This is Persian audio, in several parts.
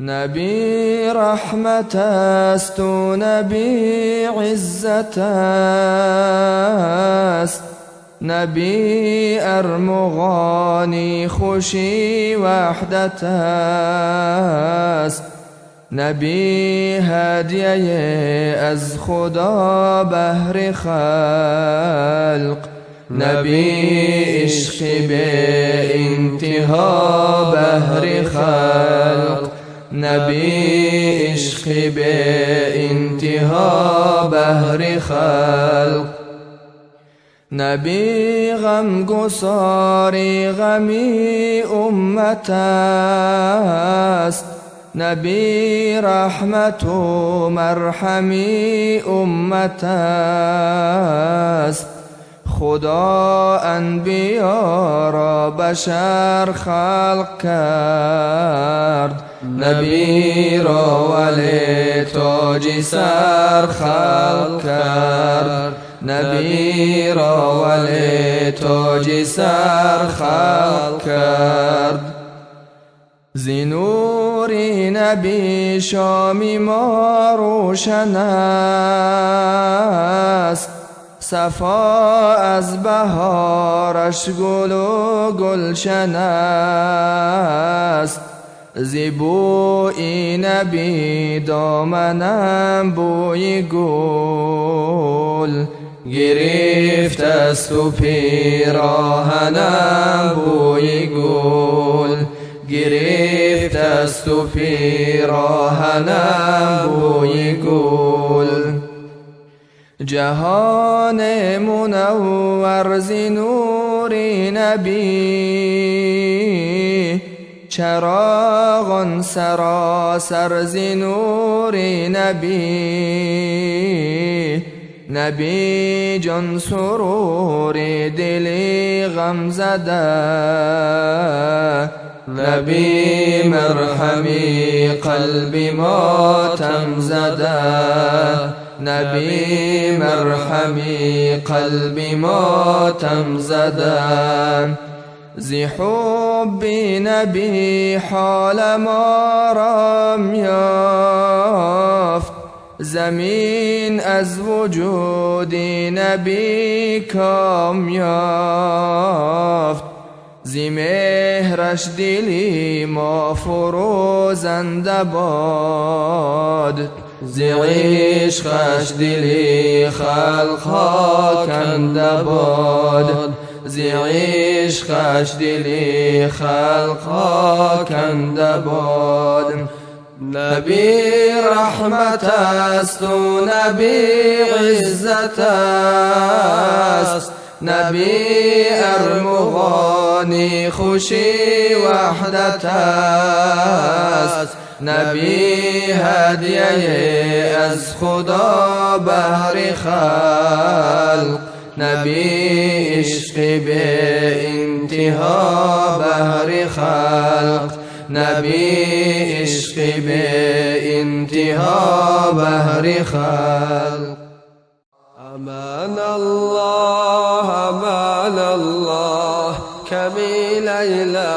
نبی رحمت است و نبی عزت است، نبی ارمغانی خوشی وحدت است، نبی هدیه از خدا بهر خلق، نبی عشق به انتها بهر خلق، نبی عشق به انتها بهر خلق، نبی غمگساری غمی امت است، نبی رحمت و مرحمی امت است، خدا انبیا را بشر خلق کرد، نبی را ولی تاج سر خلق کرد، نبی را ولی تاج سر خلق کرد. زینور نبی شام ما روشن است، صفا از بهارش گل و گلشن است، زیبوی نبی دامنم بوی گل گرفت است و پیراهنم بوی گل گرفت است و پیراهنم بوی گل. جهان منور ز نور نبی، چراغان سراسر ز نور نبی، نبی جان سرور دل غم زده، نبی مرحمی قلب ماتم زده، نبی مرحمی قلب ماتم زده. زی حب نبی حال ما را یافت، زمین از وجود نبی کام یافت، زی مهرش دلی ما فروزنده باد، زی عشقش دلی خلقها کنده باد، زی عشقش دلی خلقها کنده باد. نبی رحمت است و نبی عزت است، نبی ارمغانی خوشی وحدت است، نبی هدیه از خدا بهر خلق، نبی عشق به انتها بهر خلق، نبی عشق به انتها بهر خلق. امان الله امان الله کمی لیلا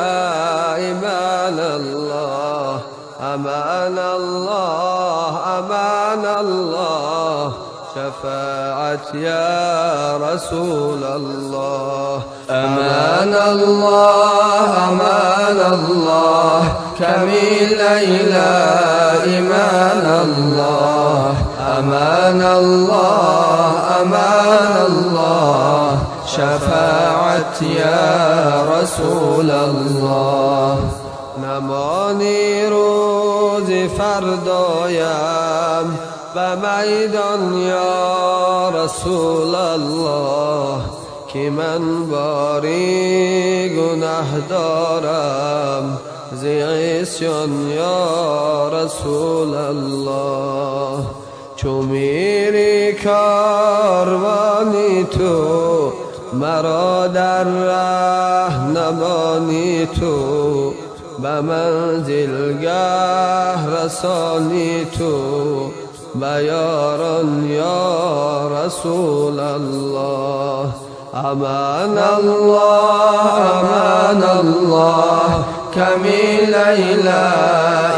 امان الله، امان الله امان الله شفاعت یا رسول الله. امان الله امان الله کمی لیلا امان الله، امان الله امان الله شفاعت یا رسول الله. نمانی روز فردایم به میدان یا رسول الله، که من باری گناه دارم ز عصیان یا رسول الله. چو میری کاروانی تو مرا در ره نمانی تو، به منزلگه رسانی تو به یاران یا رسول الله. امان الله امان الله کمی لیلا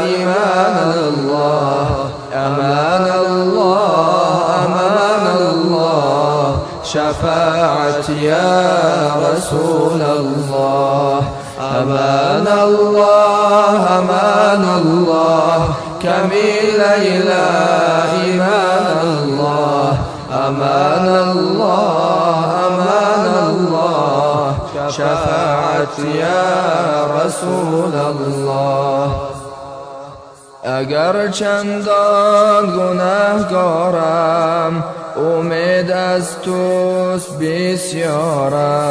إيمان الله أمان الله أمان الله شفاعتي يا رسول الله أمان الله أمان الله كميل إلى إيمان الله أمان الله أمان الله شفاعتي يا رسول الله اگر چندان گناهکارم امید از توست بسیارم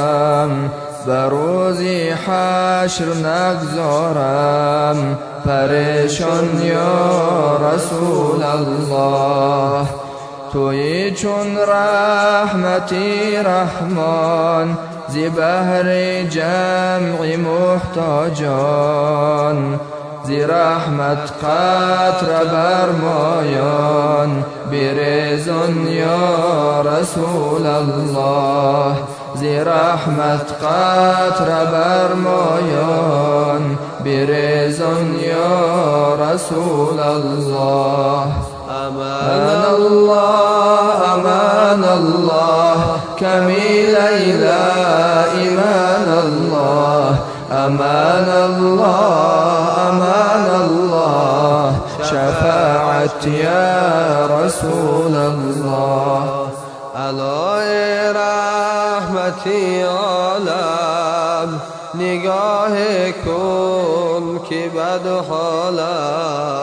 به روزی حشر نگذارم پریشان یا رسول الله تویی چون رحمتی رحمان زی بحر جمع محتاجان زی رحمت قطره برمایان بریزان یا رسول الله زی رحمت قطره برمایان بریزان یا رسول الله أمان الله أمان الله كميل إلى إيمان الله أمان الله أمان الله شفاعتي يا رسول الله علای رحمتی عالم نگاه کن که بد حالم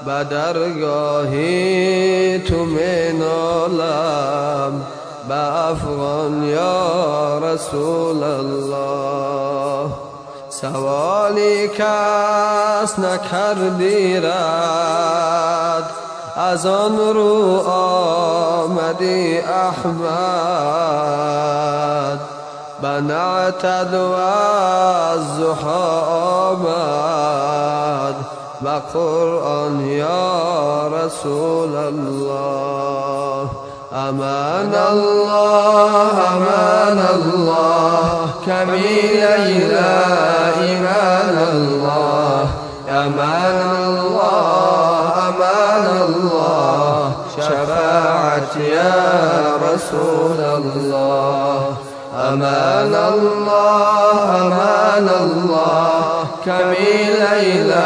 به درگاهی تو منالم به افغان یا رسول الله سوالی کس نکردی رد از آن رو آمدی احمد به نعتد و از ضحا آمد به قرآن یا رسول الله أمان الله أمان الله كميل إلى إيمان الله أمان الله أمان الله شفاعتي يا رسول الله أمان الله أمان الله كميل إلى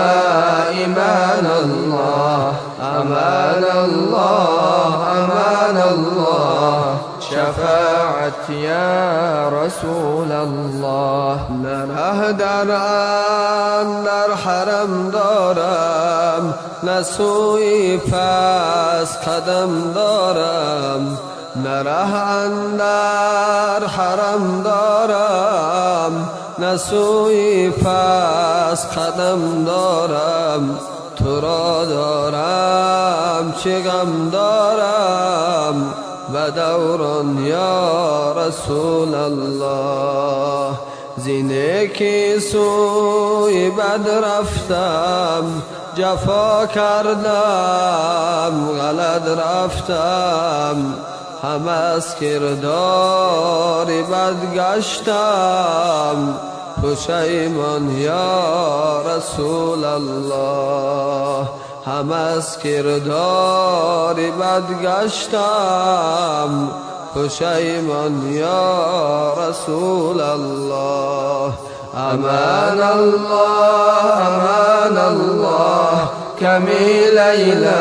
إيمان الله أمان الله أمان الله شفاعتي يا رسول الله نره در اندر حرم دارم نسوی پس قدم دارم نره اندر حرم دارم نسوی پس قدم دارم تو را دارم چه غم دارم و دوران یا رسول الله زینه که سوی بد رفتم جفا کردم غلط رفتم هم از کردار بد گشتم پشیمان یا رسول الله هم از کردار بد گشتم پشیمان یا رسول الله امان الله امان الله کمیل إلى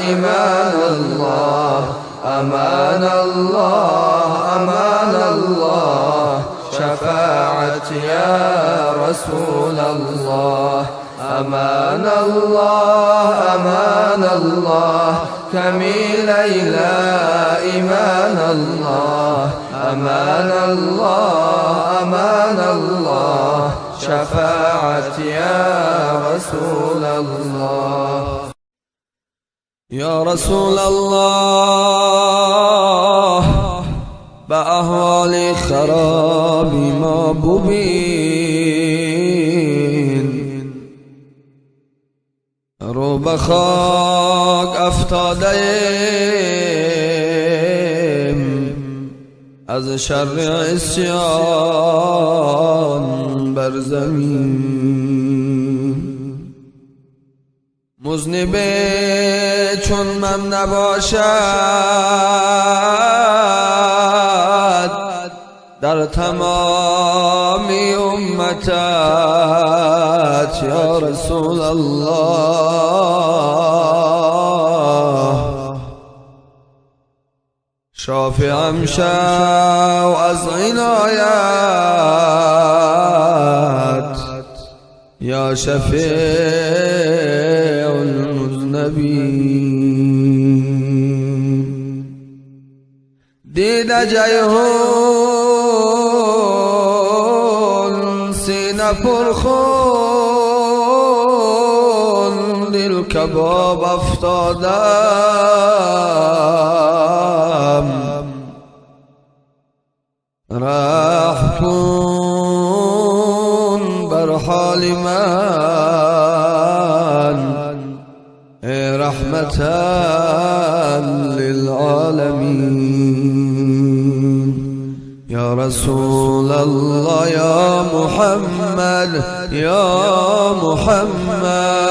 ایمان الله امان الله امان الله شفاعتي يا رسول الله أمان الله أمان الله كميل إلى إيمان الله أمان الله أمان الله شفاعتي يا رسول الله يا رسول الله به احوال خرابی ما ببین رو به خاک افتاده ایم از شر عصیان بر زمین مذنب چون من نباشد در تمامی امتت یا رسول الله. شافعم شو از عنایت یا شفیع المذنبین. دیده جیهون سینه پرخون دل کباب افتادم. رحم کن بر حال من ای رحمتا للعالمین. یا رسول الله یا محمد یا محمد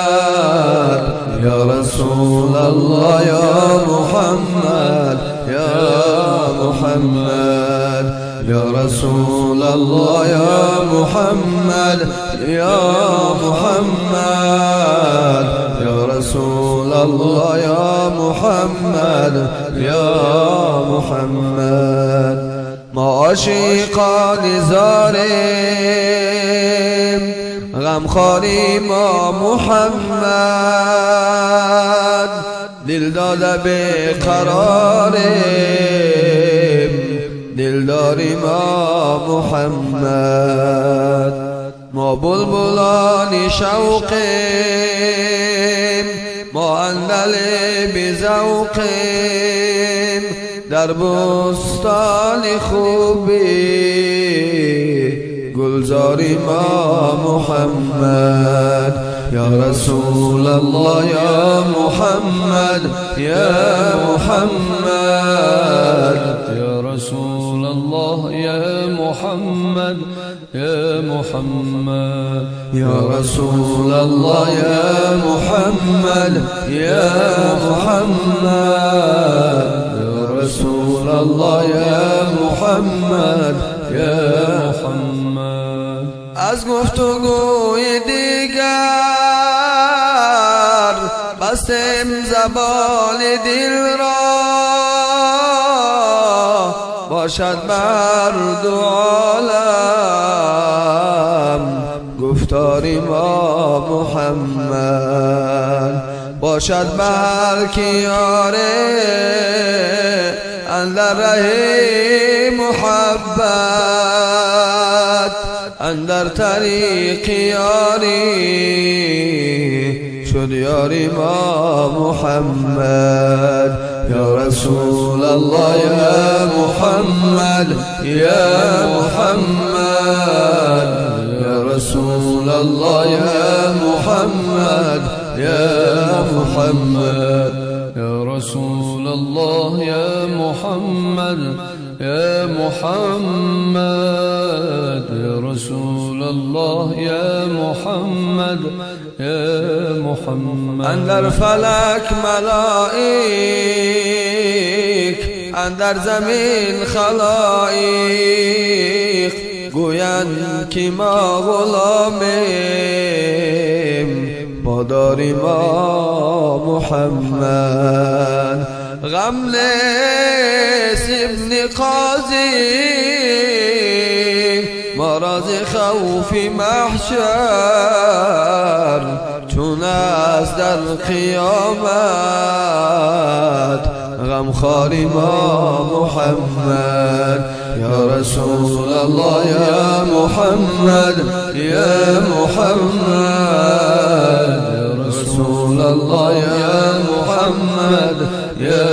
یا رسول الله یا محمد یا محمد یا رسول الله یا محمد یا محمد یا رسول الله یا محمد یا محمد. ما عاشقان زاریم غمخواری ما محمد. دل داده به قراریم دلداری ما محمد. ما بلبلان شوقیم ما اندل بذوقیم در بستان خوبی گلزاری ما محمد. یا رسول الله یا محمد یا محمد یا رسول الله یا محمد یا محمد یا رسول الله یا محمد یا محمد یا رسول الله یا محمد یا محمد. از گفتگوی دیگر بستم زبان دل را باشد بر دو عالم گفتاری ما محمد. باشد بر کیاره اندر ره محبت اندر طریق یاری شد یاری ما محمد. یا رسول الله یا محمد یا محمد یا رسول الله یا محمد یا محمد یا رسول الله یا محمد یا محمد یا رسول الله یا محمد یا محمد. اندر فلک ملائک اندر زمین خلائق گویند که ما غلامیم باداری ما محمد. غملس ابن قاضی مرض خوف محشر چون از در قیامت غمخواری ما محمد. یا رسول الله یا محمد یا محمد یا رسول الله یا محمد یا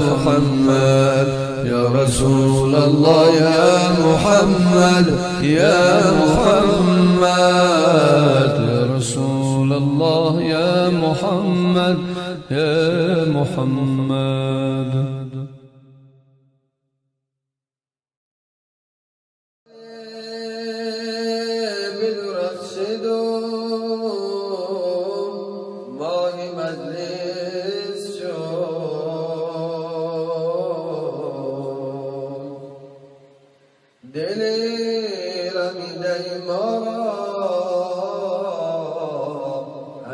محمد یا رسول الله یا محمد یا محمد یا رسول الله یا محمد یا محمد. بدرخشد و ماه مجد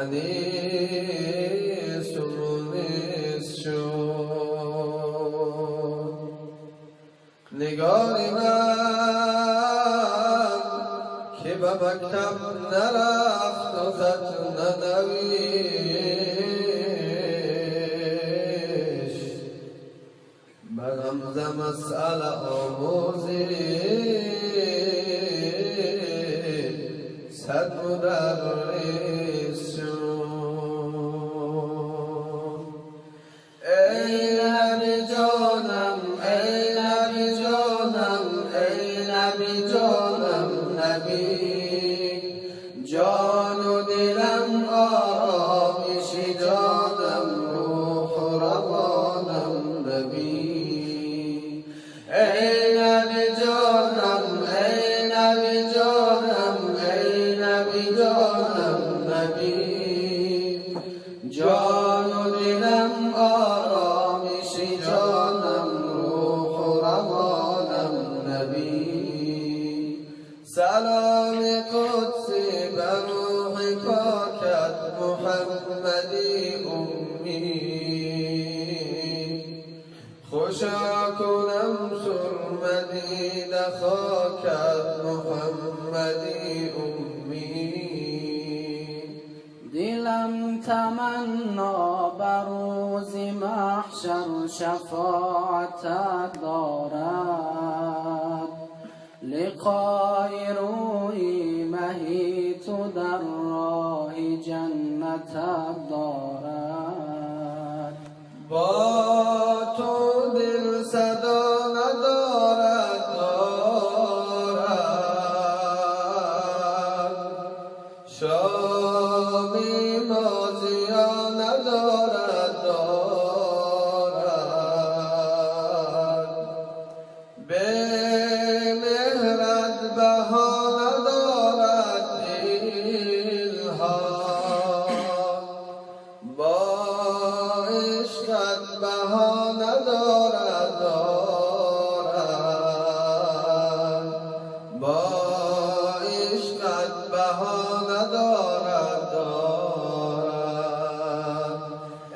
انیس و مونس شد. نگاری من که به مکتب نرفت و خط ننوشت، به غمزه مسئله آموزی صد مدرس شد. ای نبی جانم، ای نبی جانم، ای نبی جانم، نبی جان و دلم، آرامشی جانم، روح و روانم، نبی. ای نبی جانم، ای نبی جانم، ای نبی جانم، نبی جان و دلم، آرامشی جانم، روح و روانم، نبی. سلام قدسی بر روح پاکت محمدی امی، خوشا کنم سرمدی خاکت محمدی امی. دلم تمنا بر روز محشر شفاعتت دارد، لقای روی مهی تو در راه جنتت دارد. با تو دل صدا ندارد، شامی مازیا ندارد، به مهرت بها ندارد دلها، با عشقت بها ندارد، با عشقت بها ندارد.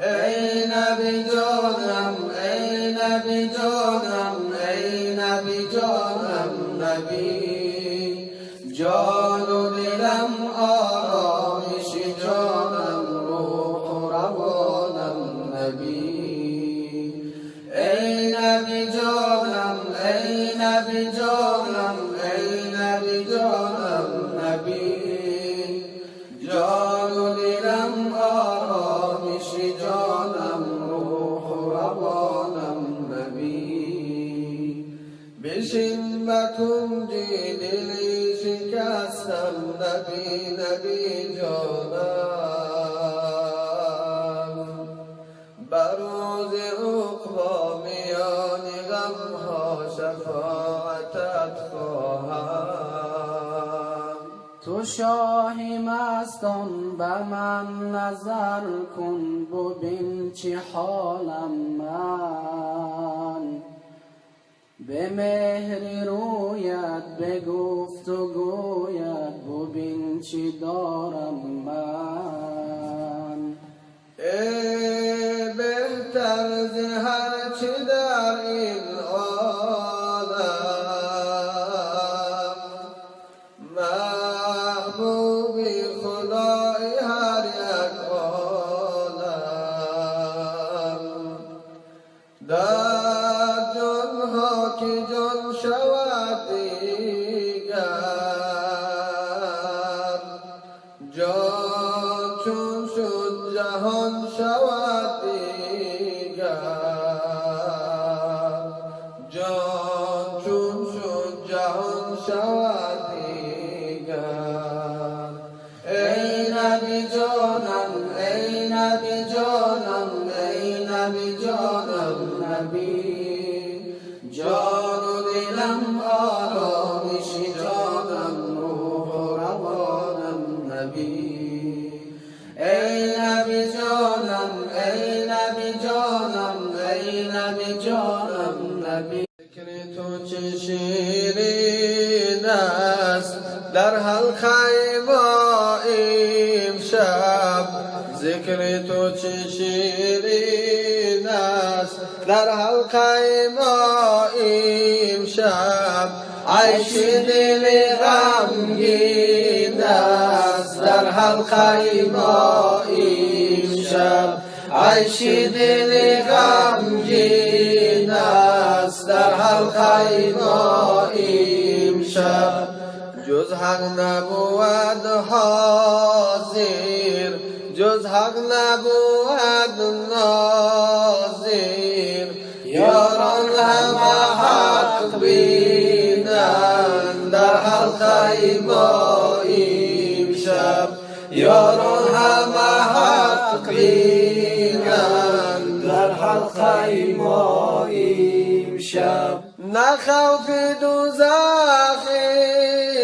ای نبی جانم، ای نبی جانم، ای نبی جانم، نبی جان و دلم، آرامشی جانم، روح و روانم، نبی. ای نبی جانم، ای نبی جانم، ای نبی جانم، نبی جان و دلم، آرامشی جانم، روح و روانم، نبی. بشین به کنج دلی شکستم، نبی نبی جانم، بر روز عقبی میان غمها شفاعتت خواهم. تو شاهی مستان به من نظر کن، ببین چه حالم من، به مهر رویت به گفت و گویت، ببین چه دارم من. ای بهتر ز هر چه در این عالم، محبوبی خدای هر یک عالم، در جانها که جان شود دیگر، جان چون شد جهان شود دیگر، جان چون شد جهان شود دیگر. ای نبی جانم، ای نبی جانم، ای نبی جانم، نبی جان و دلم، آرامشی جانم، روح و روانم، نبی. ای نبی جانم، ای نبی جانم، ای نبی جانم، نبی. ذکر تو چه شیرین است در حلقه ما امشب، ذکر تو چه شیرین است در حلقه ما امشب، عیش دل غمگین است در حلقه ما امشب، عیش دل غمگین است در حلقه ما امشب. جز حق نبود حاضر، جز حق نبود ناظر، یاران همه حق بینند در حلقه ما امشب، یاران همه حق بینند در حلقه ما امشب. نه خوف دوزخ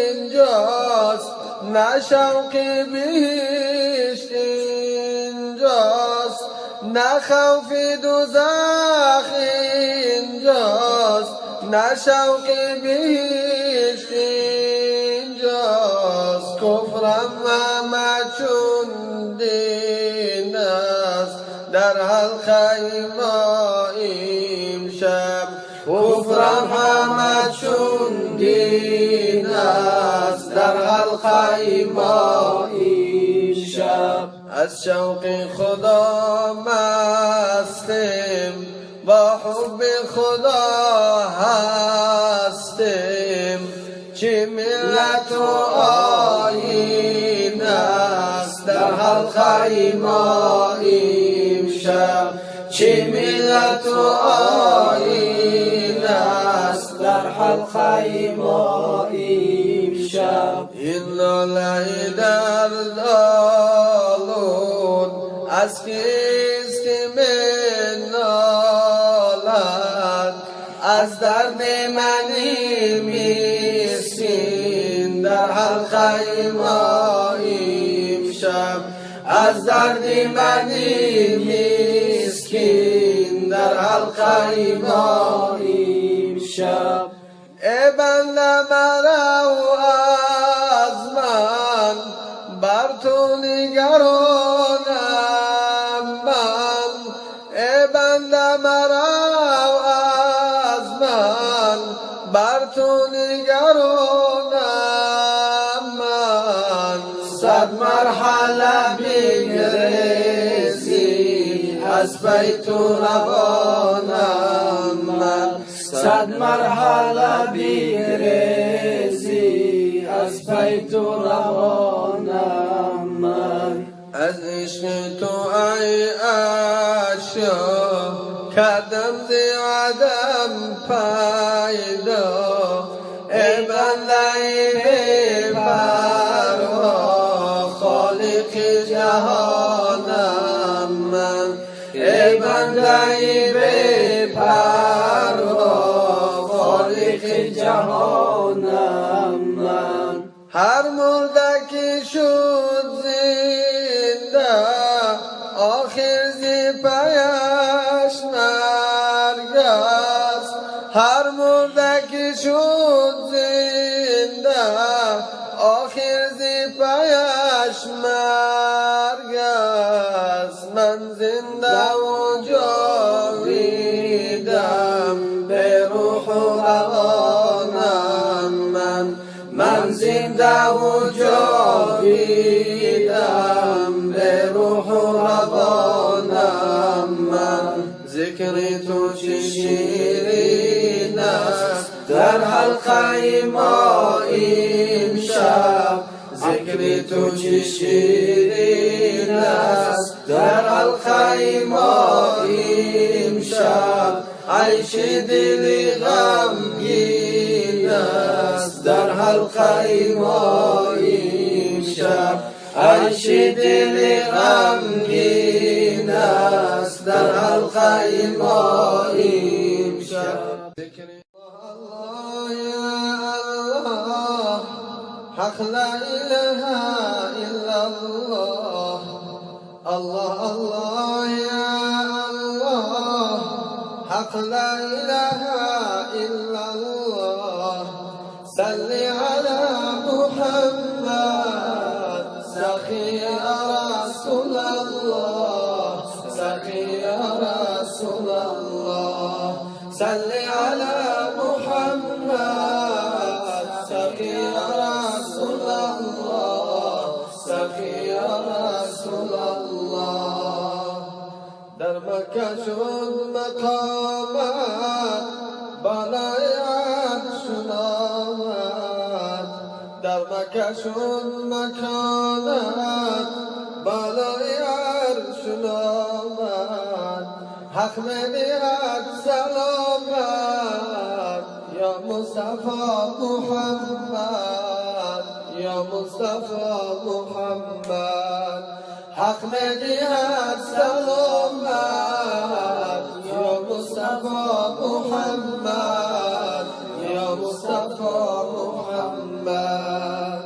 اینجاست، نه شوق بهشت اینجاست، نه خوف دوزخ اینجاست، نه شوق بهشت اینجاست. کفرم همه چون دین است در حلقه ما امشب، کفرم همه چون دین است در حلقه ما امشب. از شوق خدا مستیم، با حب خدا هستیم، چه ملت و آیین است در حلقه ما امشب، چه ملت و آیین است در حلقه ما امشب. این ناله در دالون از کیست که می نالد، از درد من مسکین در حلقه ما امشب، از درد من مسکین در حلقه ما امشب. ای بنده مرو از من، بر تو نگرانم من، ای بنده مرو از من، بر تو نگرانم من. صد مرحله بگریزی از بیت روانم من، صد مرحله بگریزی از بیت روانم من. از عشق تو ای اشیا کردم ز عدم پیدا، ای بنده بی پروا خالق جهانم من، ای بنده بی پروا خالق جهانم من. هر مرده که شد زنده آخر زی پیش مرگ است، هر مرده که شد زنده آخر زی پیش مرگ است. من زنده و جاویدم به روح و روانم من زنده و جاویدم به روح و روانم من. ذکر تو چه شیرین است در حلقه ما امشب، ذکر تو چه شیرین است در حلقه ما امشب، عیش دل غمگین است در حلقه ما امشب، عیش دل غمگین است در حلقه ما امشب. الله یا الله، حق لا اله الا الله، الله الله یا الله، حق لا اله الا الله. صل على محمد سخي رسول الله سقي يا رسول الله صل على محمد سقي يا رسول الله سقي يا رسول الله در مکه شد مقامت بالای عرش آمد در مکه شد مکانت بالای عرش آمد حق می‌دهد سلامت یا مصطفی محمد یا مصطفی محمد حق می‌دهد سلامت یا مصطفی محمد یا مصطفی محمد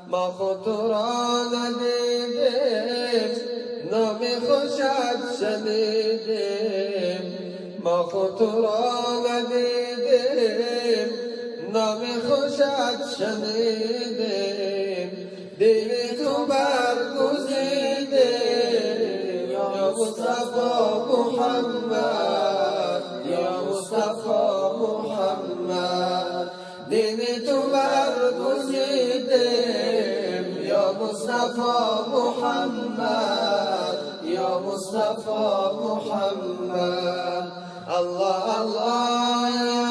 ما خود تو را ندیدیم نام خوشت شنیدیم ما خود تو را ندیدیم نام خوشت شنیدیم دل تو برگزیدیم یا مصطفی محمد یا مصطفی محمد دل تو برگزیدیم یا مصطفی محمد یا مصطفی محمد الله الله یا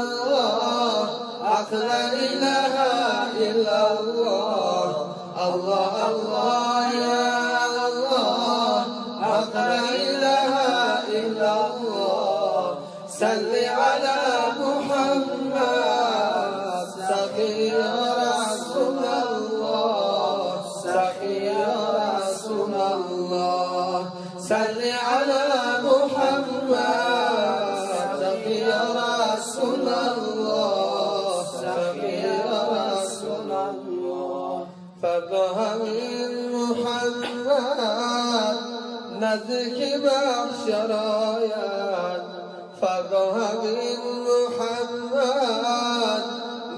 الله حق لا اله الا الله الله الله یا الله حق لا اله الا الله صل على محمد سقي يا رسول الله سقي يا رسول الله صل على محمد سقي يا رسول الله سقي يا رسول الله فردا همین محمد نزدیک محشر آید فردا همین محمد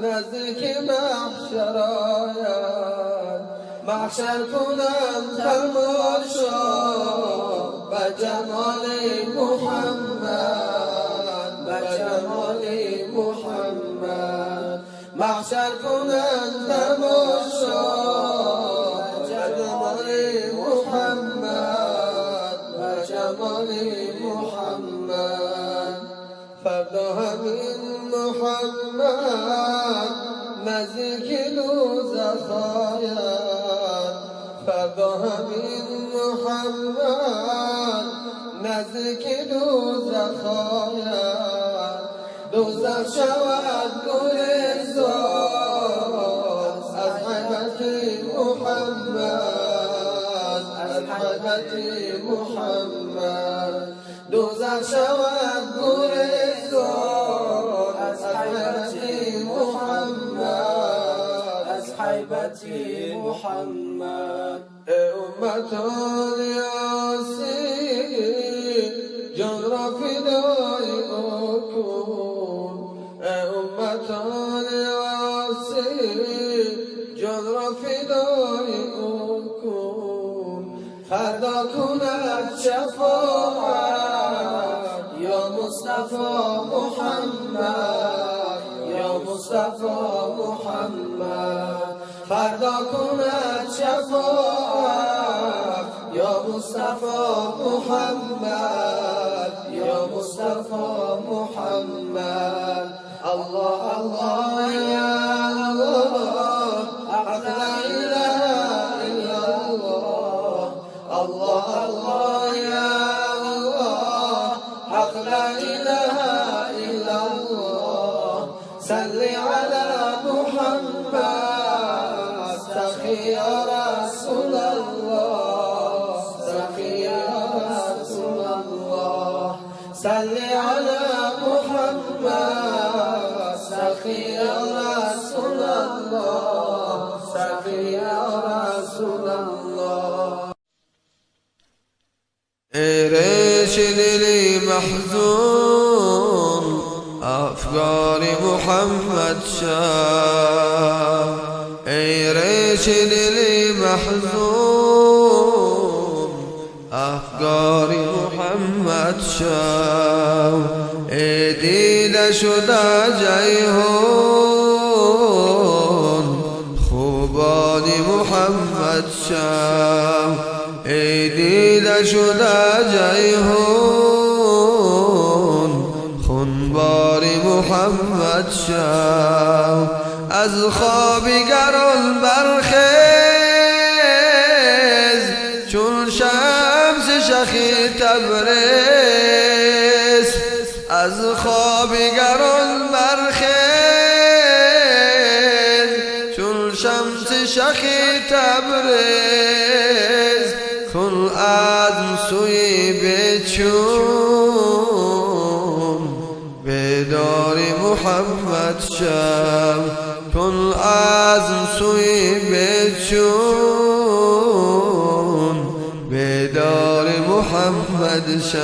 نزدیک محشر آید محشر کنم تماشا به جمال محمد به جمال محمد محشر کنم تماشا به جمال محمد به جمال محمد فردا همین محمد نزدیک دوزخ آید فردا همین محمد نزدیک دوزخ آید دوزخ شود گلزار از حیبت محمد از حیبت محمد دوزخ شود گلزار از حیبت محمد از حیبت محمد ای امت یاسین جان را فدای او کن ای امت یاسین جان را فدای او کن فردا کند شفاعت یا مصطفی محمد یا مصطفی محمد فردا کند شفاعت یا مصطفی محمد یا مصطفی محمد الله الله یا الله حق لا اله الا الله الله الله یا الله حق لا اله الا الله صل على محمد سقي يا رسول الله سقي يا رسول الله صل على محمد سقي يا رسول الله سقي يا رسول الله رشد لي محزون أفكار محمد شاه رشد لي محزون محمد شو ای دیده شده جیهون خوبانی محمد شو ای دیده شده جیهون خونباری محمد شو از خوابیگران برخیز چون شمس شخی تبریز از خوابیگران برخیز چون شمس شخی تبریز کن عزم سوی بچون بیداری محمد شو کن عزم سوی بچون بیداری محمد شو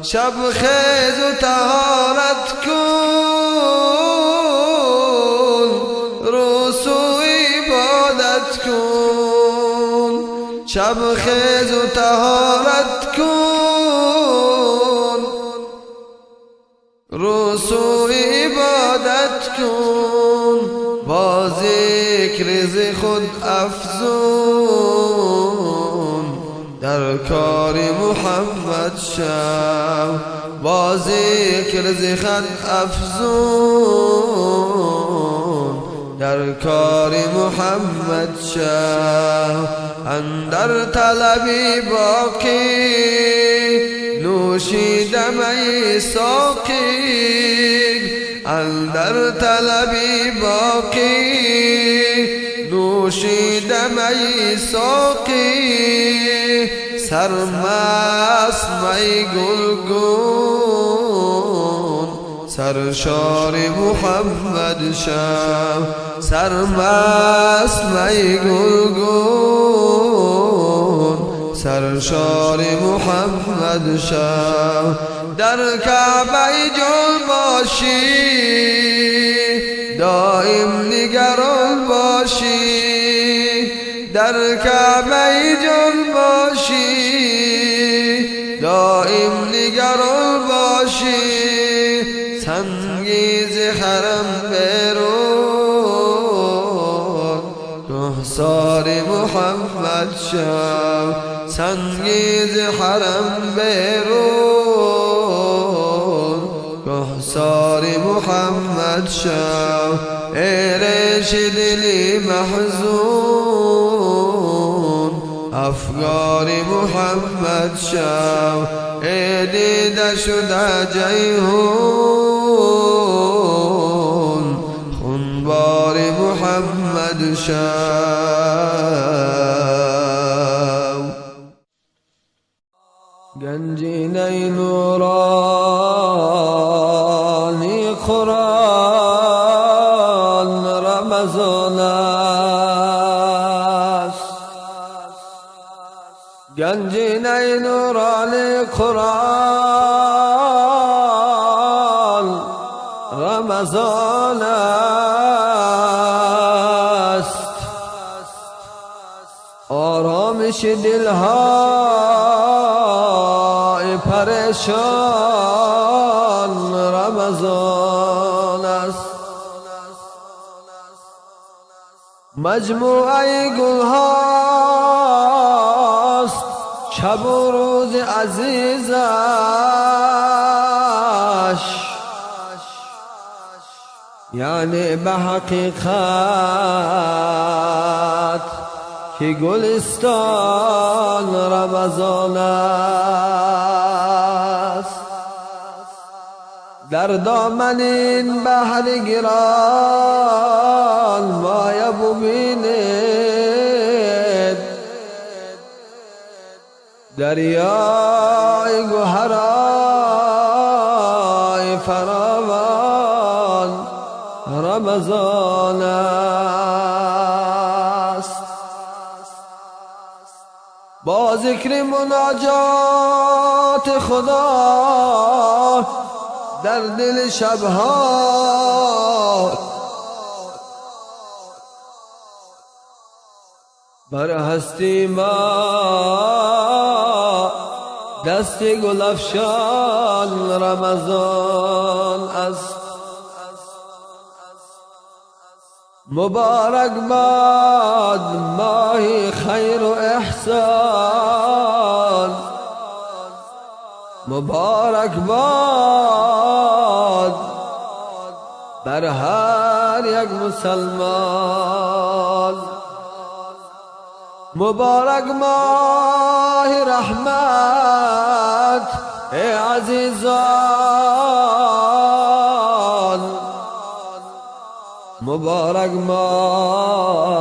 شب خیز و طهارت کن روسو عبادت کن شب خیز و طهارت کن روسو عبادت کن با ذکر ز خود افزون در کار محمد شو با ذکر ز خود افزون در کار محمد شو اندر طلبی باقی نوشیده می ساقی اندر طلبی باقی نوشیده می ساقی سرمست می گلگون سرشار محمد شو سرمست می گلگون سرشار محمد شو در کعبه جل باشی دائم نگران باشی در کعبه جل باشی دائم نگران باشی سنگیز حرم بیرون کهسار محمد شو سنگیز حرم بیرون کهسار محمد شو ای ریش دلی محزون افگار محمد شو ای دیده شده جیهون خونبار محمد شو گنجینه نورانی قرآن رمضان است گنجینه نورانی قرآن رمضان است آرامش دلهای پریشان رمضان است مجموعه گلهاست شب و روز عزیزش یعنی به حقیقت که گلستان رمضان است در دامن این بحر گران مایه ببینید دریای گوهرای فراوان رمضان است با ذکر مناجات خدا در دل شبها بر هستی ما دست گل افشان رمضان است. مبارک باد ماه خیر و احسان، مبارک باد بر هر یک مسلمان. مبارک ماه رحمت ای عزیزان، مبارک ماه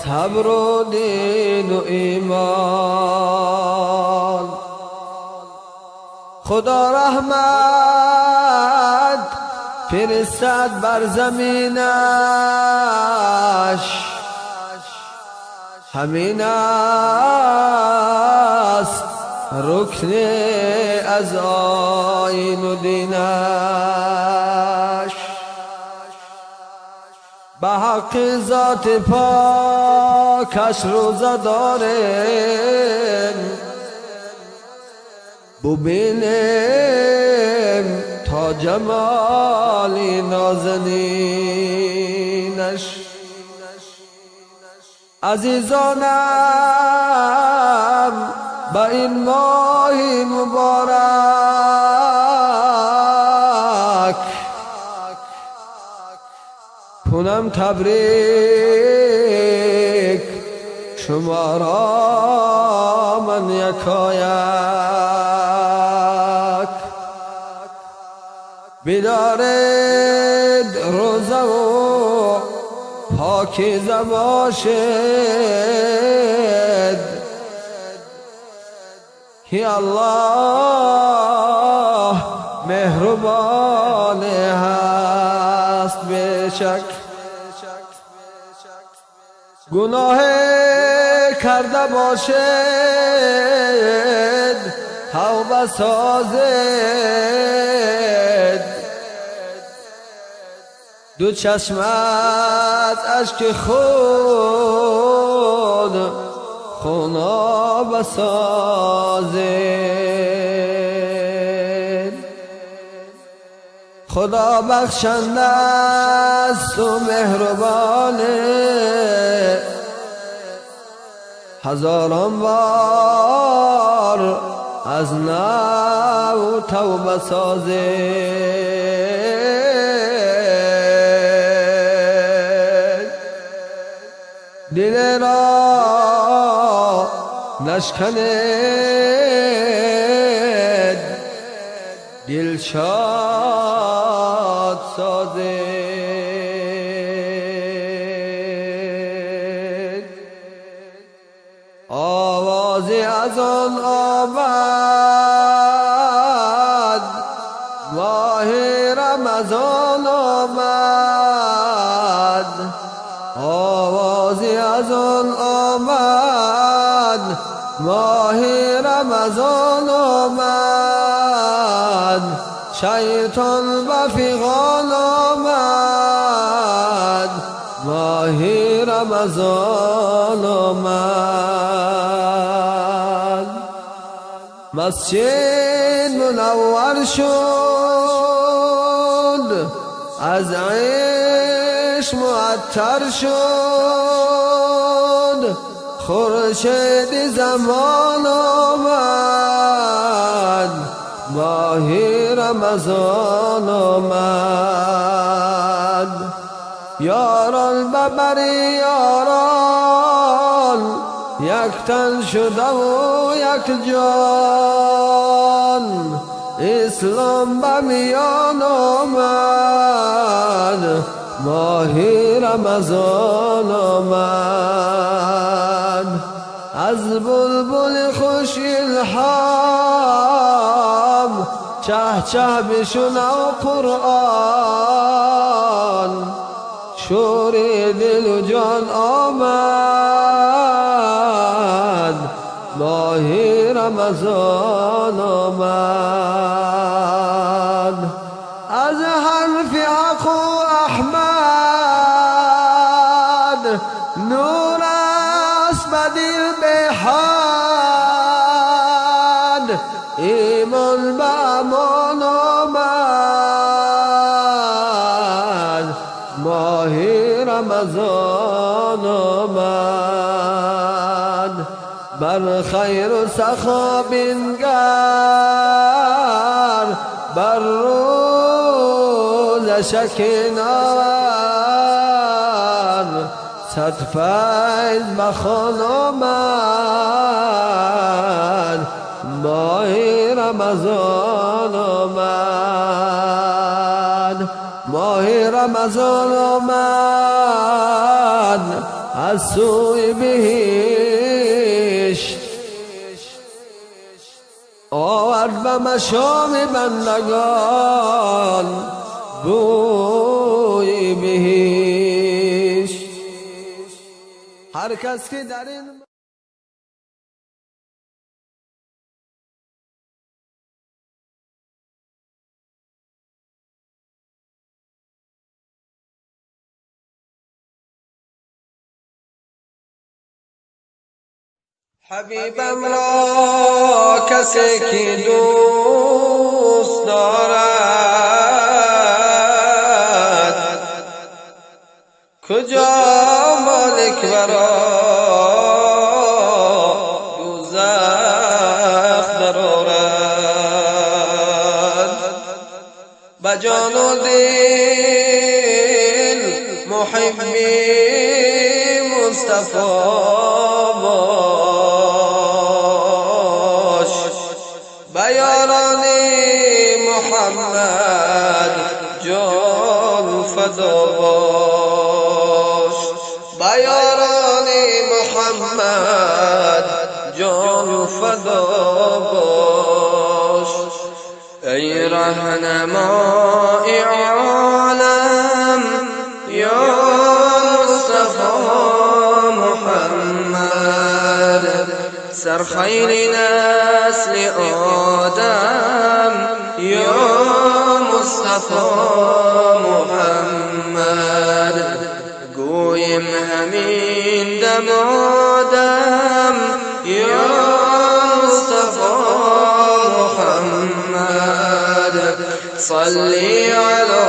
صبر و دین و ایمان. خدا رحمت فرستد بر زمینش، همین است رکن از آیین و دینش. به حق ذات پاکش روزه داریم، ببینیم تا جمالی نازنینش. عزیزانم با این ماه مبارک کنم تبریک شما را من یکایک. بدارید روزه و پاکیزه باشد که الله مهربان هست بشک. گناه کرده باشد توبه سازد، دو چشمت اشک خود خوناب سازد. خدا بخشنده است و مهربانه، هزاران بار از نو توبه سازد. دل را نشکند، دل شاد سازد. آوازی از آن آمد، ماه رمضان آمد. آوازی از آن آمد، ماه رمضان آمد. شیطان به فیغان آمد، ماه رمضان آمد. مسجد منور شد، از عشق معطر شد. خورشید زمان آمد، ماه رمضان آمد. یاران ببری یاران، یک تن شده و یک جان. اسلام به میان آمد، ماه رمضان آمد. از بلبل خوش الهام، چه چه بشنو قرآن. شور دل و جان آمد، ماه رمضان آمد. از حرف حق و احمد، نور است به دل بهار. بر خیر و سخا بنگر، بر روزش کنار، صد فیض بخوان آمد، ماه رمضان آمد، ماه رمضان آمد از سوی بهشت، آورد به مشام بندگان بوی بهشت. هر کس که در این حبیبم را کسی که دوست دارد، کجا مالک برا دوزخ درآرد. به جان و دل محبی مصطفی محمد جان فدا باش، به یاران محمد جان فدا باش. ای رهنمای عالم یا مصطفی محمد، سرخیل نسل آدم یا مصطفی محمد. گویم همین دمادم یا مصطفی محمد، صلی علی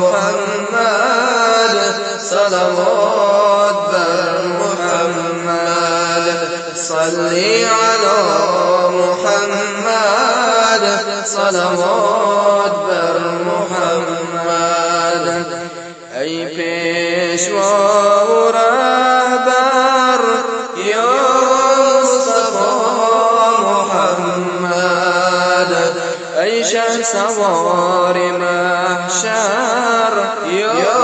محمد، صلوات بر محمد، صلی علی محمد، صلوات بر محمد. ای پیشوا و رهبر یا مصطفی محمد، ای شهسوار محشر یا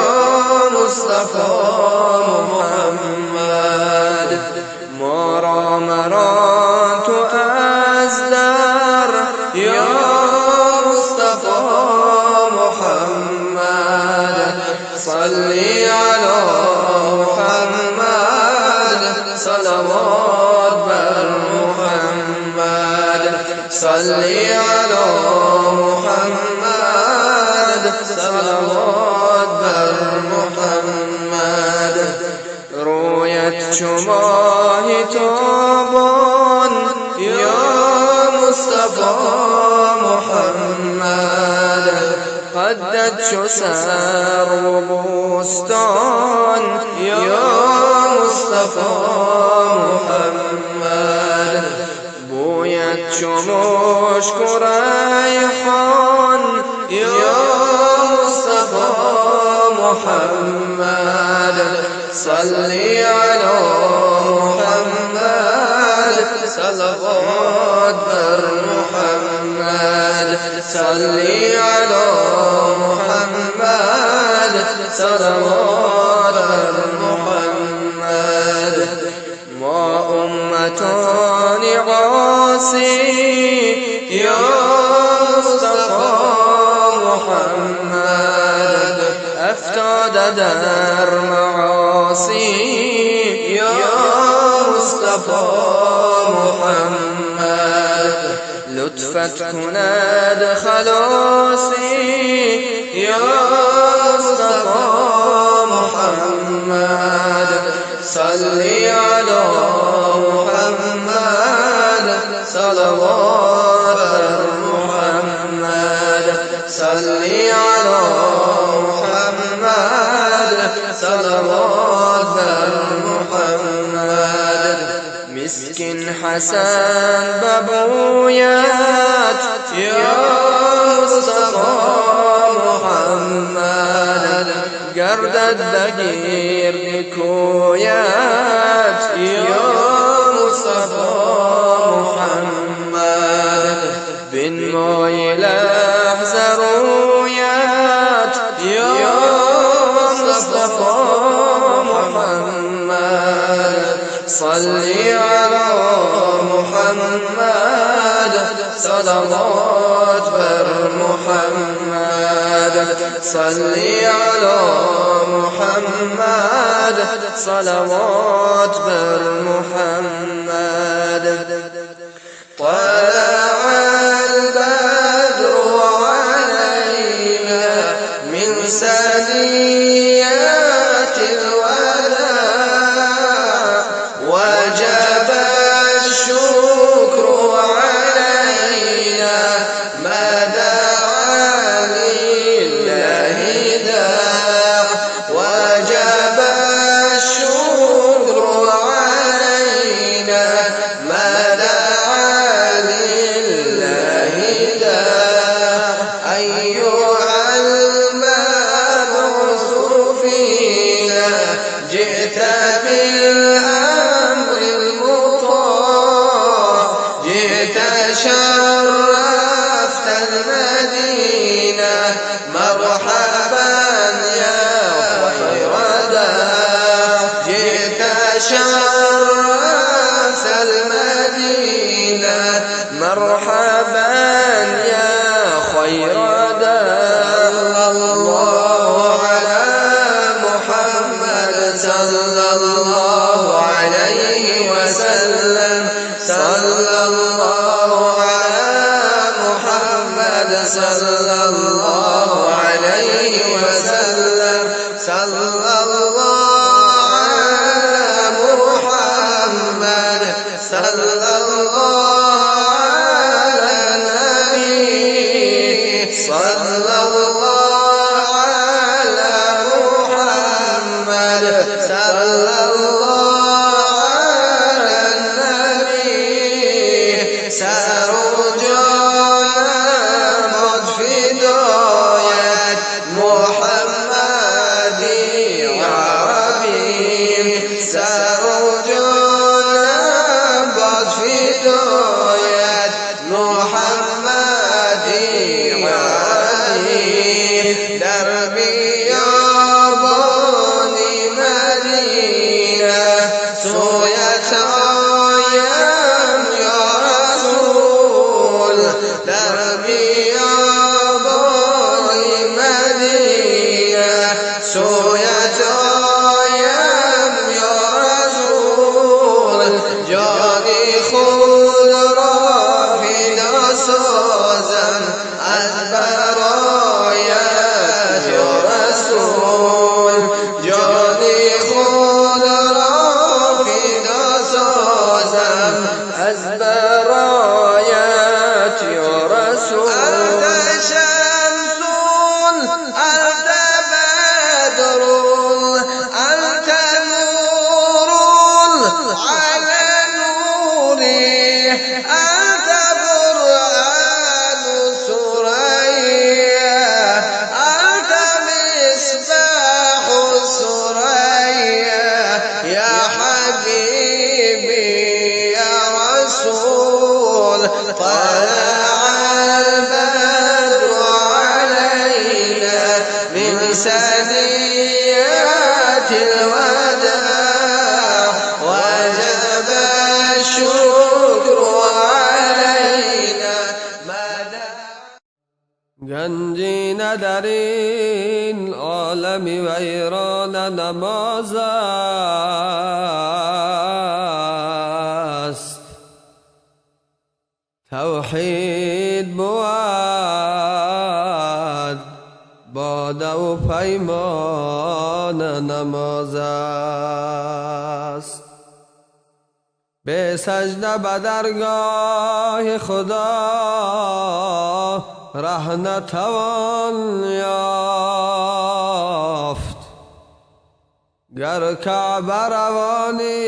مصطفی محمد. ما را مران تو از در یا مصطفی محمد، صلی علی محمد، صلوات بر محمد، صلی علی محمد، صلوات بر محمد. رویت چو ماه تابان یا مصطفی محمد، قدت چو سرو و بستان یا مصطفی محمد. بویت چو مشک و ریحان یا مصطفی محمد، صلی علی محمد، صلوات بر محمد، صلی علی محمد، صلوات بر محمد. ما امتان عاصی یا مصطفی محمد، افتاده در معاصی یا مصطفی محمد. لطفت کند خلاصی یا مصطفی محمد، صلی علی محمد، صلوات بر محمد، صلی علی محمد، صلوات بر محمد. مسکین حسن ببوید یا مصطفی محمد گردد بگیر کویت یا مصطفی محمد بنمای لحظه رویت یا مصطفی محمد صلی علی محمد صلوات بر محمد صلی علی محمد صلوات بر محمد طلع البدر علينا من ثنيات الوداع وجب الشكر علينا ما دعا لله داع وجب الشكر علينا ما دعا لله داع أيها المبعوث فينا جئت بالأمر المطاع جئت شرفت المدينة مرحبا يا خير داع جئت شرفت المدينة مرحبا يا خير داع الله على محمد صلى الله عليه وسلم صلى الله على محمد صلى الله عليه وسلم صلى الله على محمد صلى الله على النبي صلى الله على محمد صلى الله على النبي سأرجونا مضفي داية محمد عربي سأرجونا مضفي داية محمد عربي دربي ياباني مدينة سويت آيام يا رسول دربي ياباني مدينة سويت آيام يا رسول جاني خود را فدا سازم از برایت یا رسول جانی خود را فدا سازم از برایت یا رسول انت شمس انت بدر انت نور على نوري انت برهان ثريا انت مصباح ثريا يا حبيبي يا رسول طلع البدر علينا من ثنيات الوداع وجب الشكر علينا گنجی در این عالم ویران نماز است توحید بود باده و پیمان نماز است به سجده به درگاه خدا ره نتوان یافت گر کعبه روانی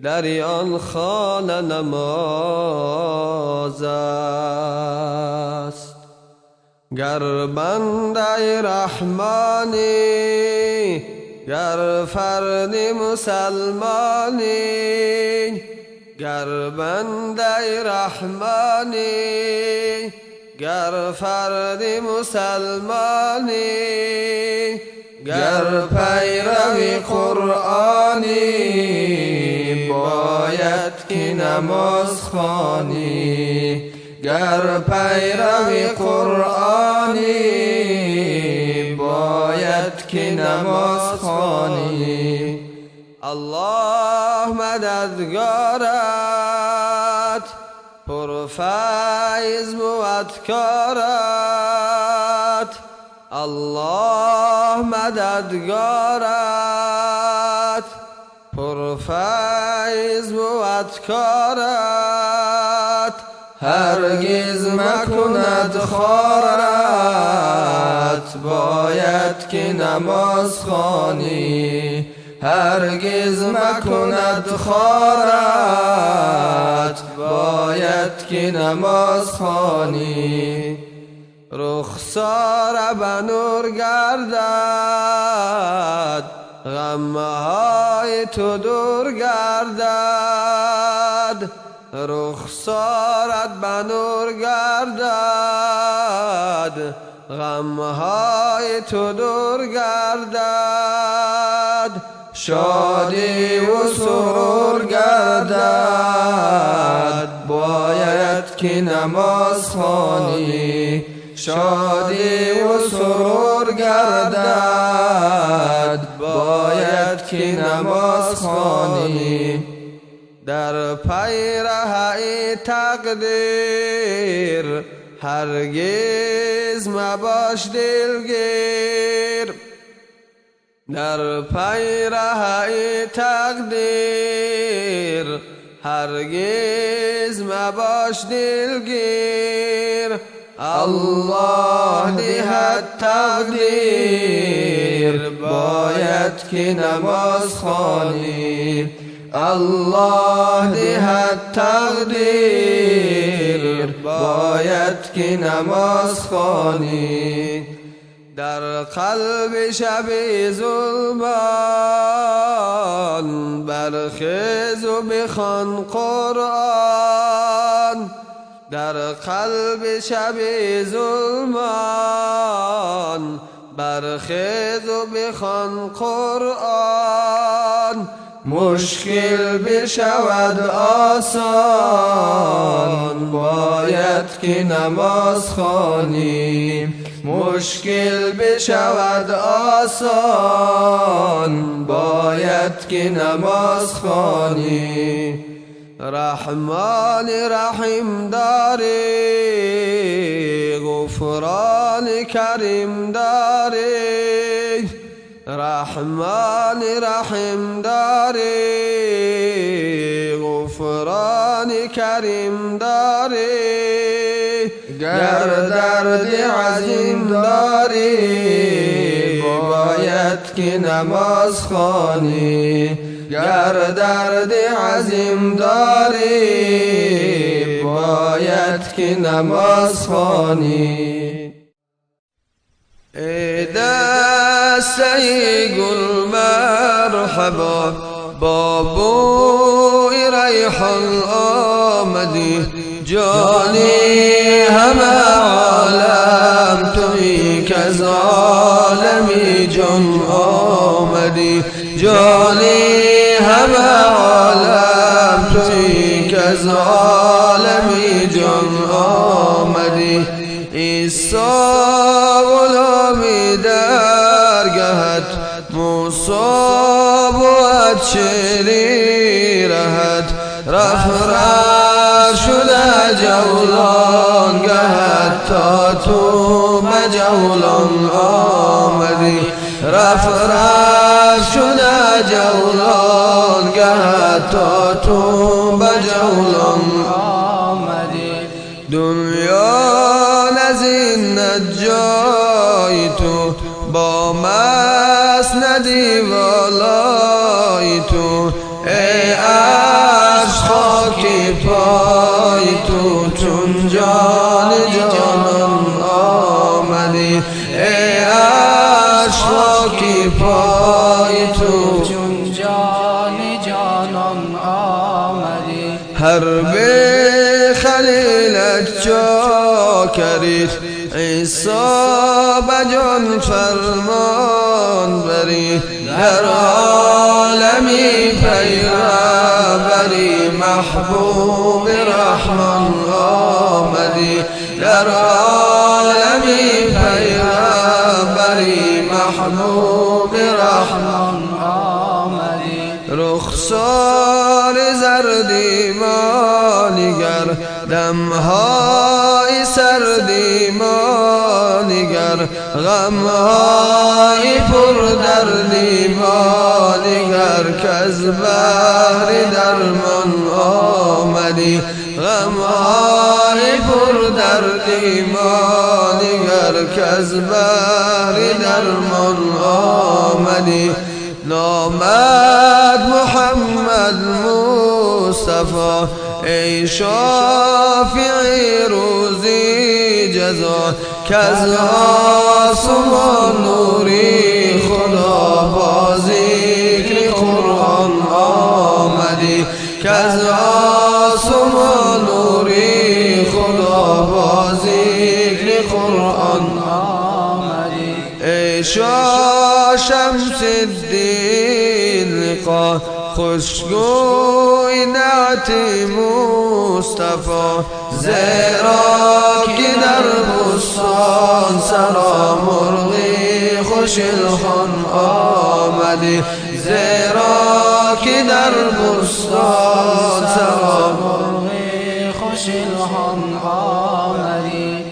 در آن خانه نماز است. گر بنده رحمانی، گر فرد مسلمانی، گر بنده رحمانی، گر فرد مسلمانی، گر پیرو قرآنی، باید که نماز خوانی. گر پیرو قرآنی، باید که نماز خوانی. الله مددگارت، پرفیض بود کارت. الله مددگارت، پرفیض بود کارت. هرگز مکند خارت، باید که نماز خوانی. هرگز مکند خارت، باید که نماز خوانی. رخسار به نور گردد، غمهای تو دور گردد. رخسارت به نور گردد، غمهای تو دور گردد. شادی و سرور گردد، باید که نماز خوانی. شادی و سرور گردد، باید که نماز خوانی. در پیرهی تقدیر، هرگز مباش دلگیر. در پیرهی تقدیر، هرگز مباش دلگیر. الله دهد تقدیر، باید که نماز خوانی. الله دهد تقدیر، باید که نماز خوانی. در قلب شب ظلمان، برخیز و بخوان قرآن. در قلب شب ظلمان، برخیز و بخوان قرآن. مشکل بشود آسان، باید که نماز خوانی. مشکل بشود آسان، باید که نماز خوانی. رحمان رحیم داری، غفران کریم داری. رحمان رحیم داری، غفران کریم داری. گر درد عظیم داری، باید که نماز خوانی. گر درد عظیم داری، باید که نماز خوانی. ای دسته گل مرحبا، با بوی ریحان آمدی. جانی همه عالم تویی که از عالمی جان آمدی. جانی همه عالم تویی که از عالمی جان آمدی. عیسی غلامی درگهت، موسی بود شیری رهت. رفت شده جولان گهت، تا تو مجولان آمدی. رفت شده جولان گهت، تا تو بجولان آمدی. دنیا نزینت جای تو، با مسندی والای تو. ای تو چون جان جانان آمدی ای عرش خاکی پای تو چون جان جانان آمدی هر به خلیلت جا کرید عیسی بجان فرمان بری در عالمی پیغمبری محبوب رحمان آمدی در عالمی پیغمبری محبوب رحمان آمدی رخسار زردی ما نگر دمهای سردی ما نگر غمهای پر دردی ما نگر کز بحر درمان آمدی غمهای پر دردی ما نگر کز بحر درمان آمدی نامد محمد مصطفی ای شافعی روزی جزا کز آسمان نوری خدا با ذکر قرآن آمدی کز آسمان نوری خدا با ذکر قرآن آمدی ای شمس الدین لقا خوشگوی نعت مصطفی زیرا که در بستان سرا مرغی خوش الخوان آمدی زیرا که در بستان سرا مرغی خوش الخوان آمدی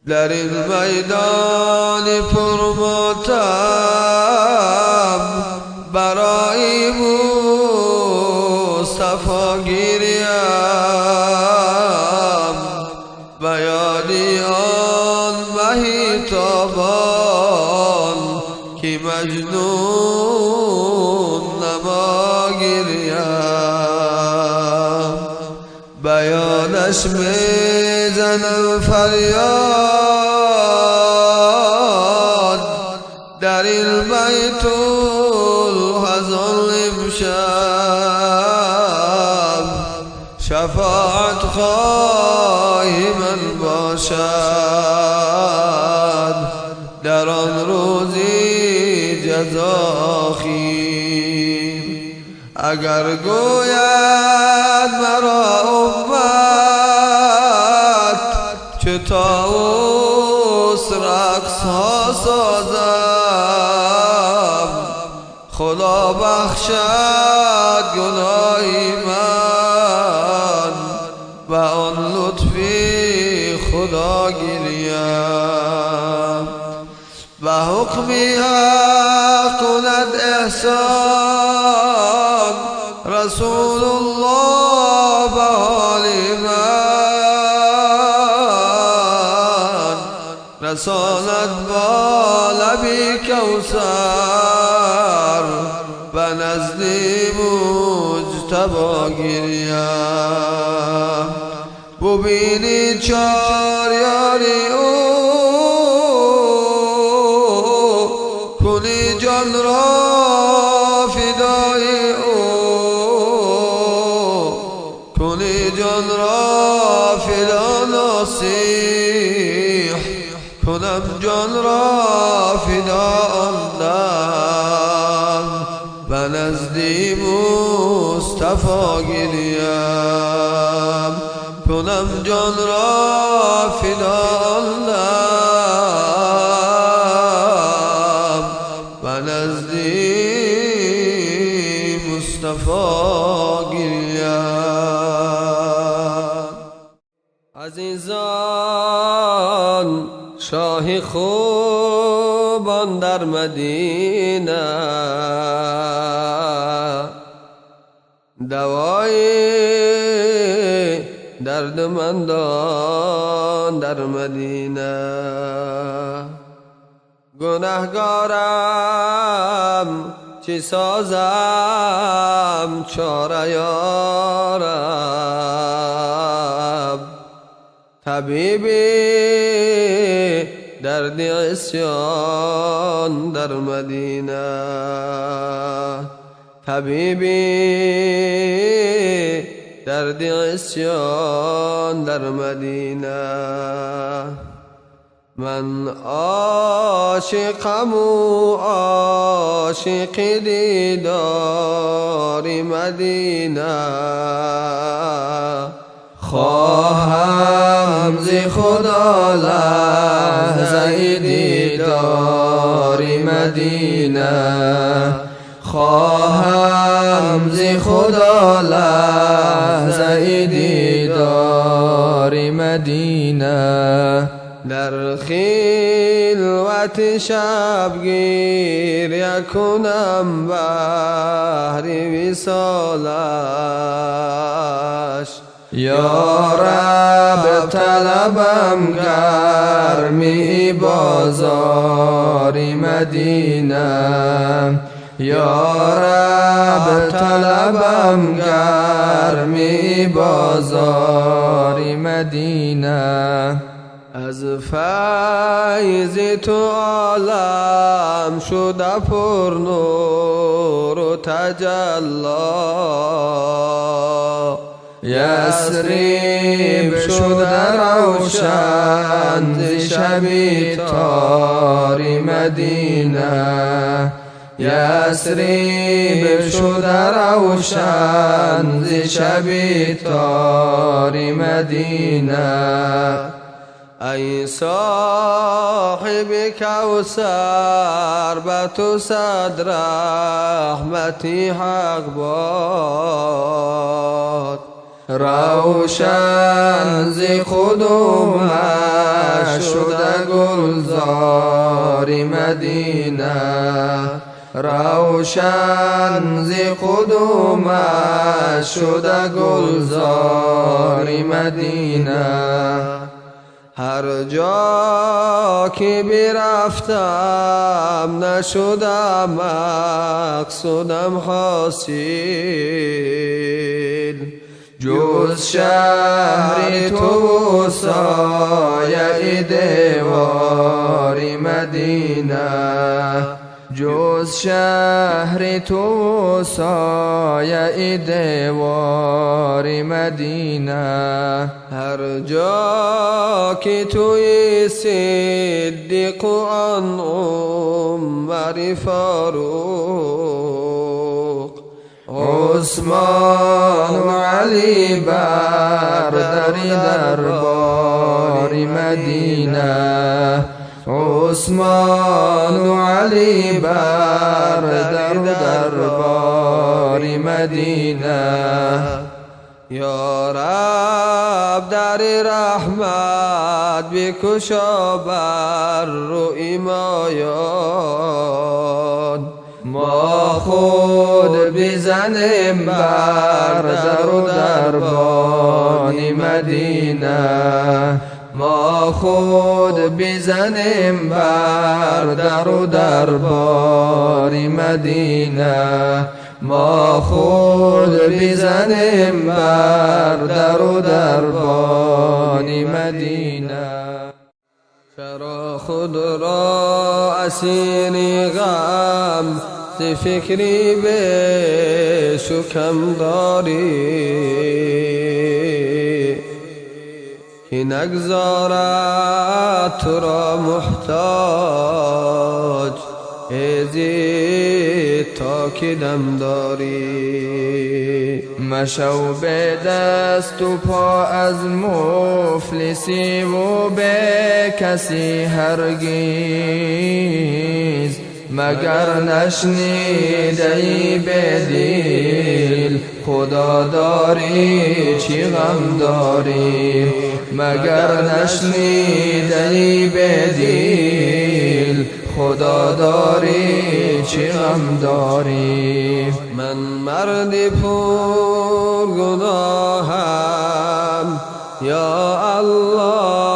در این میدان پرماتم برای مصطفی گیریم و یادی آن مهی تابان که مجنون نما گیریم بیانش میزنم فریاد در این بیت الحزن امشب شفاعت خواهی من باشد در آن روزی جزاخیر اگر گوید مرا امت چه طاووس رقص ها سازم خدا بخشد گناهی من و آن لطفی خدا گیریم و حکمی حق کند احسان رسول الله به حال من رسالت با لبی کوثر و نزدی مجتبی گیریم ببینی چار یاری او کنی جان را فدای او کنی جان را فدا نصیح کنم جان را فدا آندم و نزدی مصطفی گیریم کنم جان را فدا آندم و نزدی مصطفی گیریم عزیزان شاه خوبان در مدینه دوای دردمندان در مدینه گناهگارم چی سازم چاره یا رب طبیبی درد عصیان در مدینه طبیبی درد عصیان در مدینه من عاشقم و عاشق دیدار مدینه خواهم ز خدا لحظه دیدار مدینه خواهم ز خدا لحظه دیدار مدینه در خلوت شبگیر کنم بهر وصالش یا رب طلبم گرمی بازار مدینه یا رب طلبم گرمی بازار مدینه از فیض تو عالم شده پر نور و تجلا یثرب شده روشن ز شب تار مدینه یثرب شده روشن ز شب تار مدینه ای صاحب کوثر به تو صد رحمتی حق باد روشن ز قدومش شده گلزار مدینه روشن ز قدومش شده گلزار مدینه هر جا که برفتم نشدم مقصودم حاصل جز شهر تو سایه دیوار مدینه جز شهر تو سایه دیوار مدینه هر جا که توی صدیق آن عمر فاروق عثمان و علی بر دربار مدینه عثمان و علی بر دربار مدینه یا رب در رحمت بکشا بر روی مایان ما خود بزنیم بر دربان مدینه ما خود بزنیم بر دربار مدینه ما خود بزنیم بر دربان مدینه چرا خود را اسیر غم ز فکری به شکم داری که نگذارد تو را محتاج ایزی تا که دم داری مشو به دست و پا از مفلسی و به کسی هرگز مگر نشنیدی به دل خدا داری چی غم داری مگر نشنیدی به دل خدا داری چی غم داری من مرد پر گناهم یا الله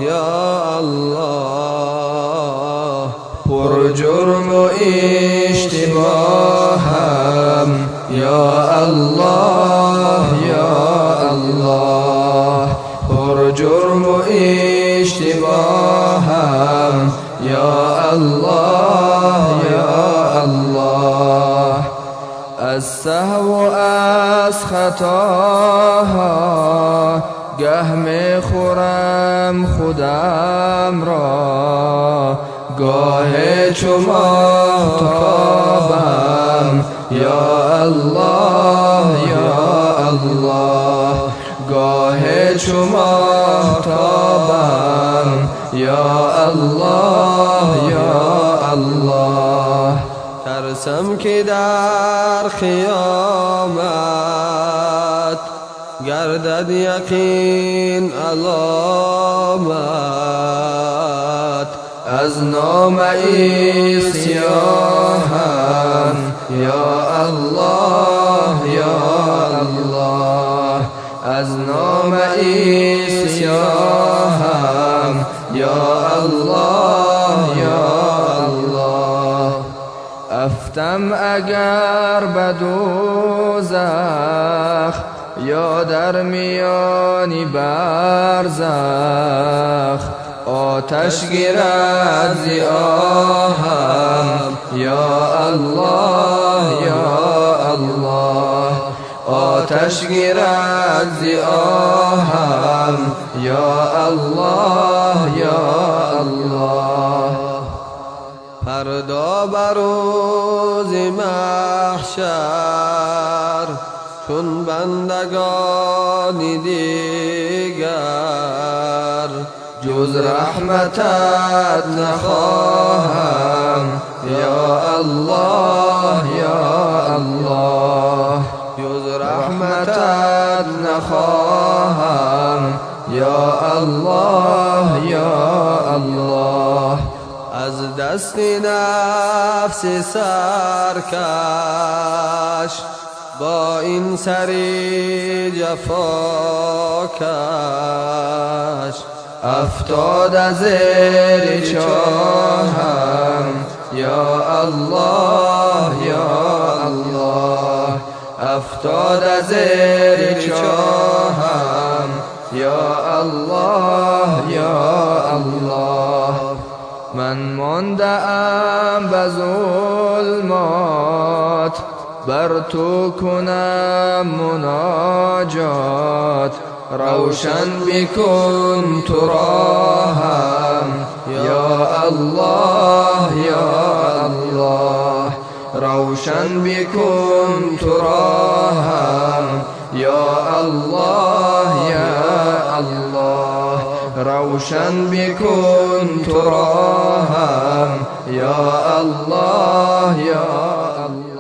یا الله پر جرم و اشتباه یا الله یا الله پر جرم و اشتباهم یا الله یا الله از سهو و از خطاها گه می خورم خودم را گاه چو ماهتابم یا الله یا الله گاه چو ماهتابم یا الله یا الله ترسم که در قیامت گردد یقین علامت از نامه سیاهم یا الله یا الله از نامه سیاهم یا الله یا الله افتم اگر به دوزخ یا در میانی برزخ آتش گیرد ز آهم یا الله یا الله آتش گیرد ز آهم یا الله یا الله فردا بر روز محشر چون بندگان دیگر جز رحمتت نخواهم یا الله یا الله جز رحمتت نخواهم یا الله یا الله از دست نفس سرکش با این سری جفاکش افتاد زیر چاهم یا الله یا الله افتاد زیر چاهم یا الله یا الله من مانده ام به ظلمات بر تو کنم مناجات روشن بکن تو راهم یا الله یا الله روشن بکن تو راهم یا الله یا الله روشن بکن تو راهم یا الله یا الله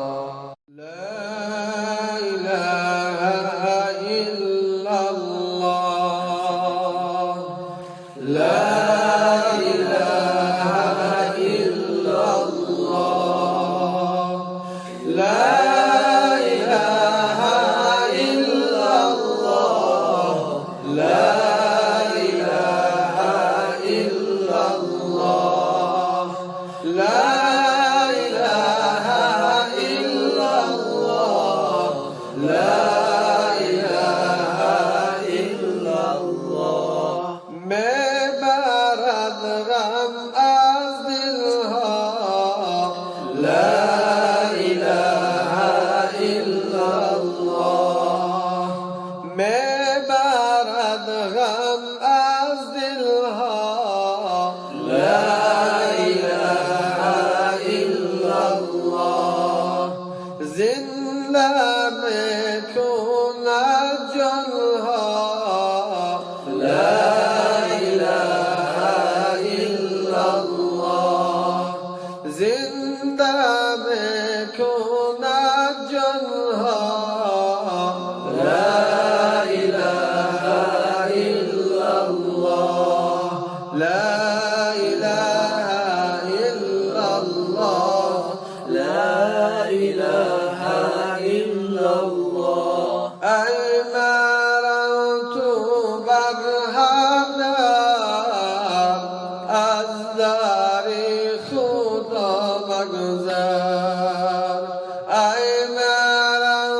ای مرم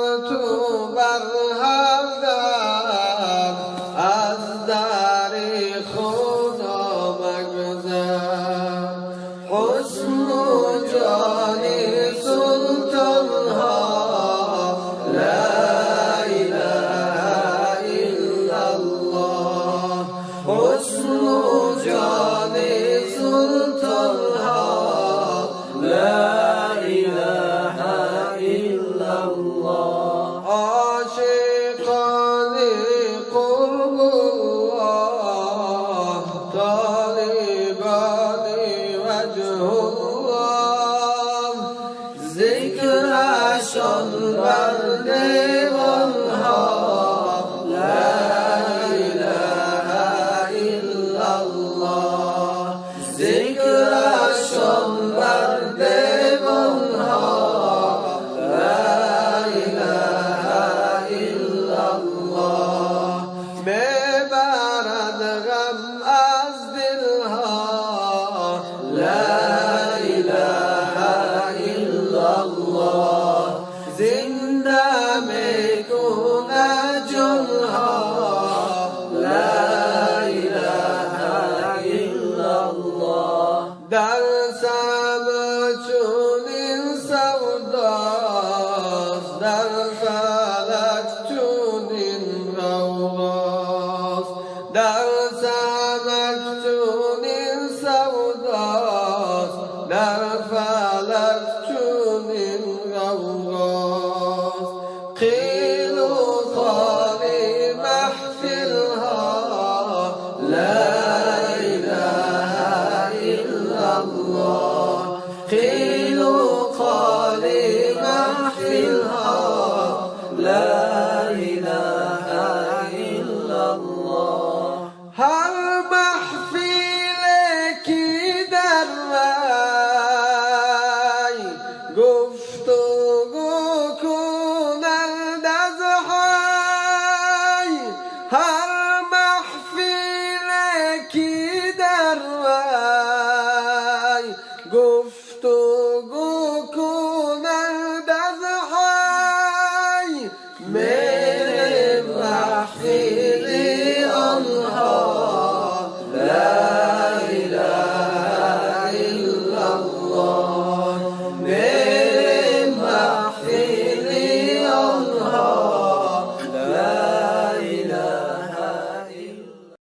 داز در